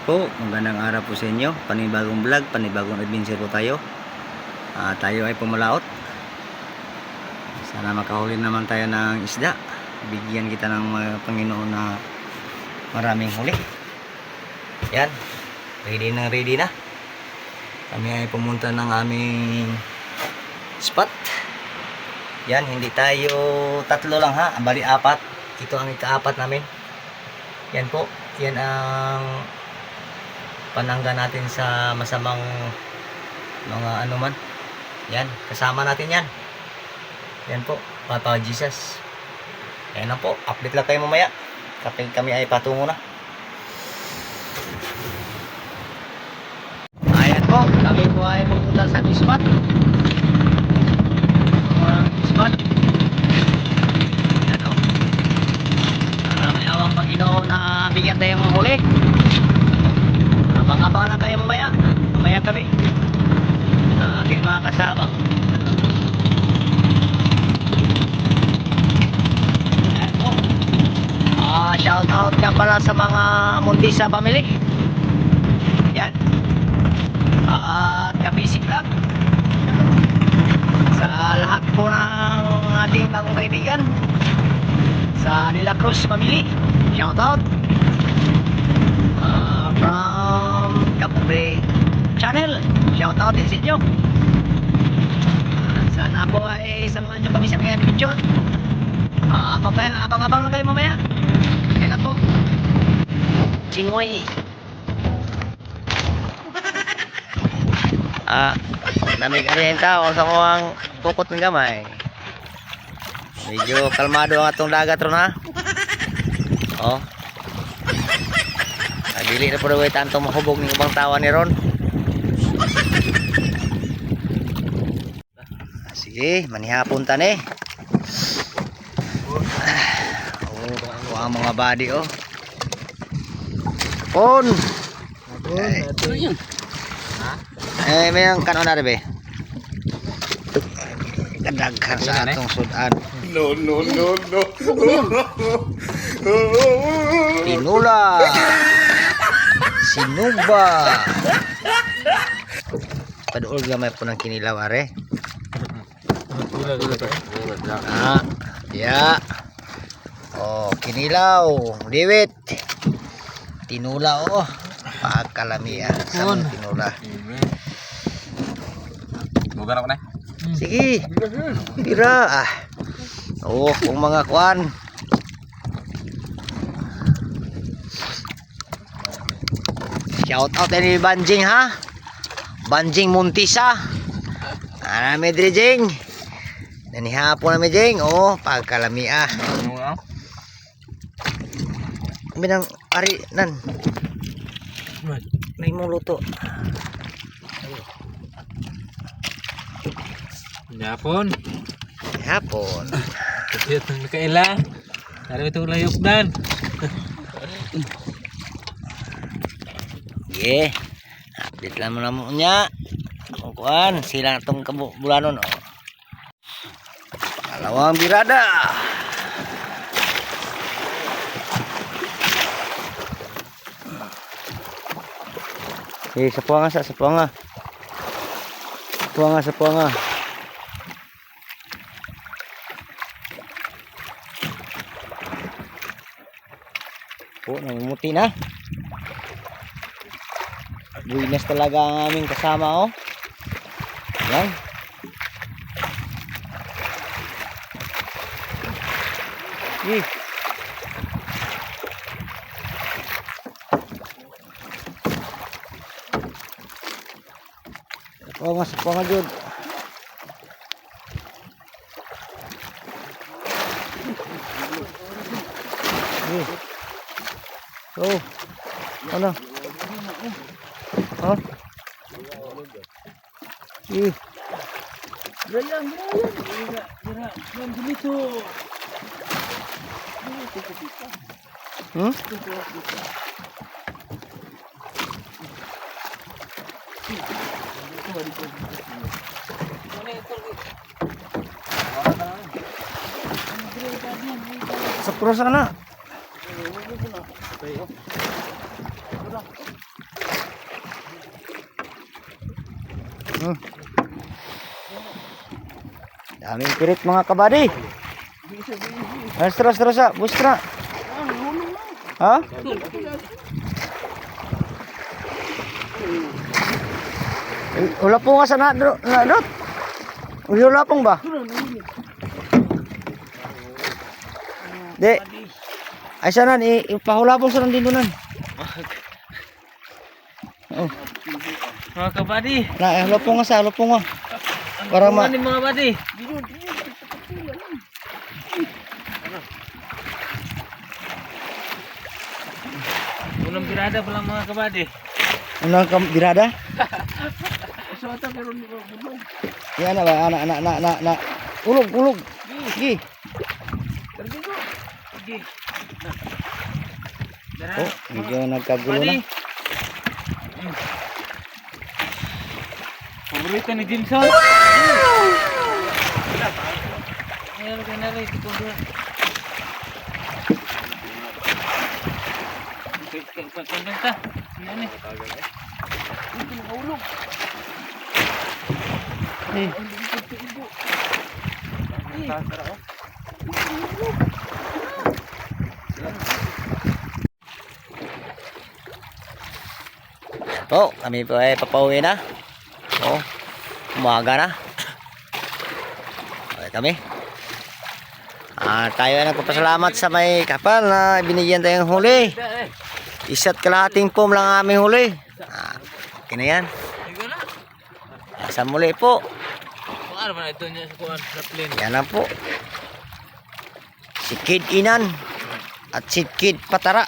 po, magandang araw po sa inyo. Panibagong vlog, panibagong adventure po tayo. Tayo ay pumalaot. Sana makahuli naman tayo ng isda. Bigyan kita ng Panginoon na maraming huli. Yan, ready na. Kami ay pumunta ng aming spot. Yan, hindi tayo tatlo lang ha, bali apat. Ito ang ikaapat namin. Yan po, yan ang panangga natin sa masamang mga ano man. Yan, kasama natin yan. Yan po, Papa Jesus. Yan na po, update lang kayo mamaya. Kami ay patungo na. Ayan po, kami po ay pupunta sa spot. Spot. Yan o. May awang Panginoon na bigyan tayo ng huli. Abang-abang na tayo mamaya. Mamaya kami ating mga kasama. Ayan po. Shout out nga pala sa mga Mundisa family. Yan. At Kabisik lang. Sa lahat po ng ating bagong kaibigan. Sa De La Cruz family. Shout out. From Kapre Channel, shout out din sa inyo. Sana po ay samahan nyo kami sa mga video. Abang-abang na kayo mamaya. Kaya na po Chingoy. Namig arienta o sa kuwang pukot ng gamay. Medyo kalmado ang atong dagat ron ha. Oh, dili na po daw tanto mahubog ng ibang tawa ni Ron. Sige, manihapon ta ni. Oh, ang mga body oh. Pon. May ang kanon na be. Kadaghan sa atong sudan. No. Tinula. Sinuba. Paduol gamay po ng kinilaw are. Ya. Oh, kinilaw, liwit. Tinula oh. Pagkalami sa tinula. Bukan ako na. Sige. Pira. Oh, kung mga kuan. Shout out ni Banjing ha. Banjing Muntisa. May diri Jing. Nanihapon na mi Jing. Oh, pagkalami ah. Minang ari nan. May muluto. Yapon. Hapon. Kaya itong nakaila. Dari itu layuk dan. Yeah. Update lang mo naman niya. Ang kuan, sila itong kabulanon. Oh. Kalawang birada. Sapuanga sa sapuanga. Sapuanga. Po, namumuti na. Buinas talaga ang aming kasama oh. Yan. Sapuanga jud. Oh. Ano? Oh. Brian. Dito. Sa pro sana. Hmm. Daming pirit mga kabady. Astro, astro sa, bustra. Ha? Wala po nga sa nadot. Wala pong ba? Di. Ay sanan, ipahula po sa nandito nan. Oh. Mga kabady. Na, wala po nga sa, wala po nga. Para ma... Mga mga kabady. Unang birada pa lang mga kabady. Unang birada? Yan na ba? Anak. Ulog. Gi. Sige. Oh, medyo nagkagulo na. Paborito ni Jimson. Ayan ka na rin. Kondenta. Yan eh. Po, kami po ay papauwi na. Oh, umaga na. Okay kami. Tayo ay nagpapasalamat sa may kapal na binigyan tayong huli. Isa't kalahating pom lang aming huli. Okay na yan. Sa muli po. Paano ba ito niya sa kuwan sa plane? Yan lang po. Si Kid Inan at si Kid Patara.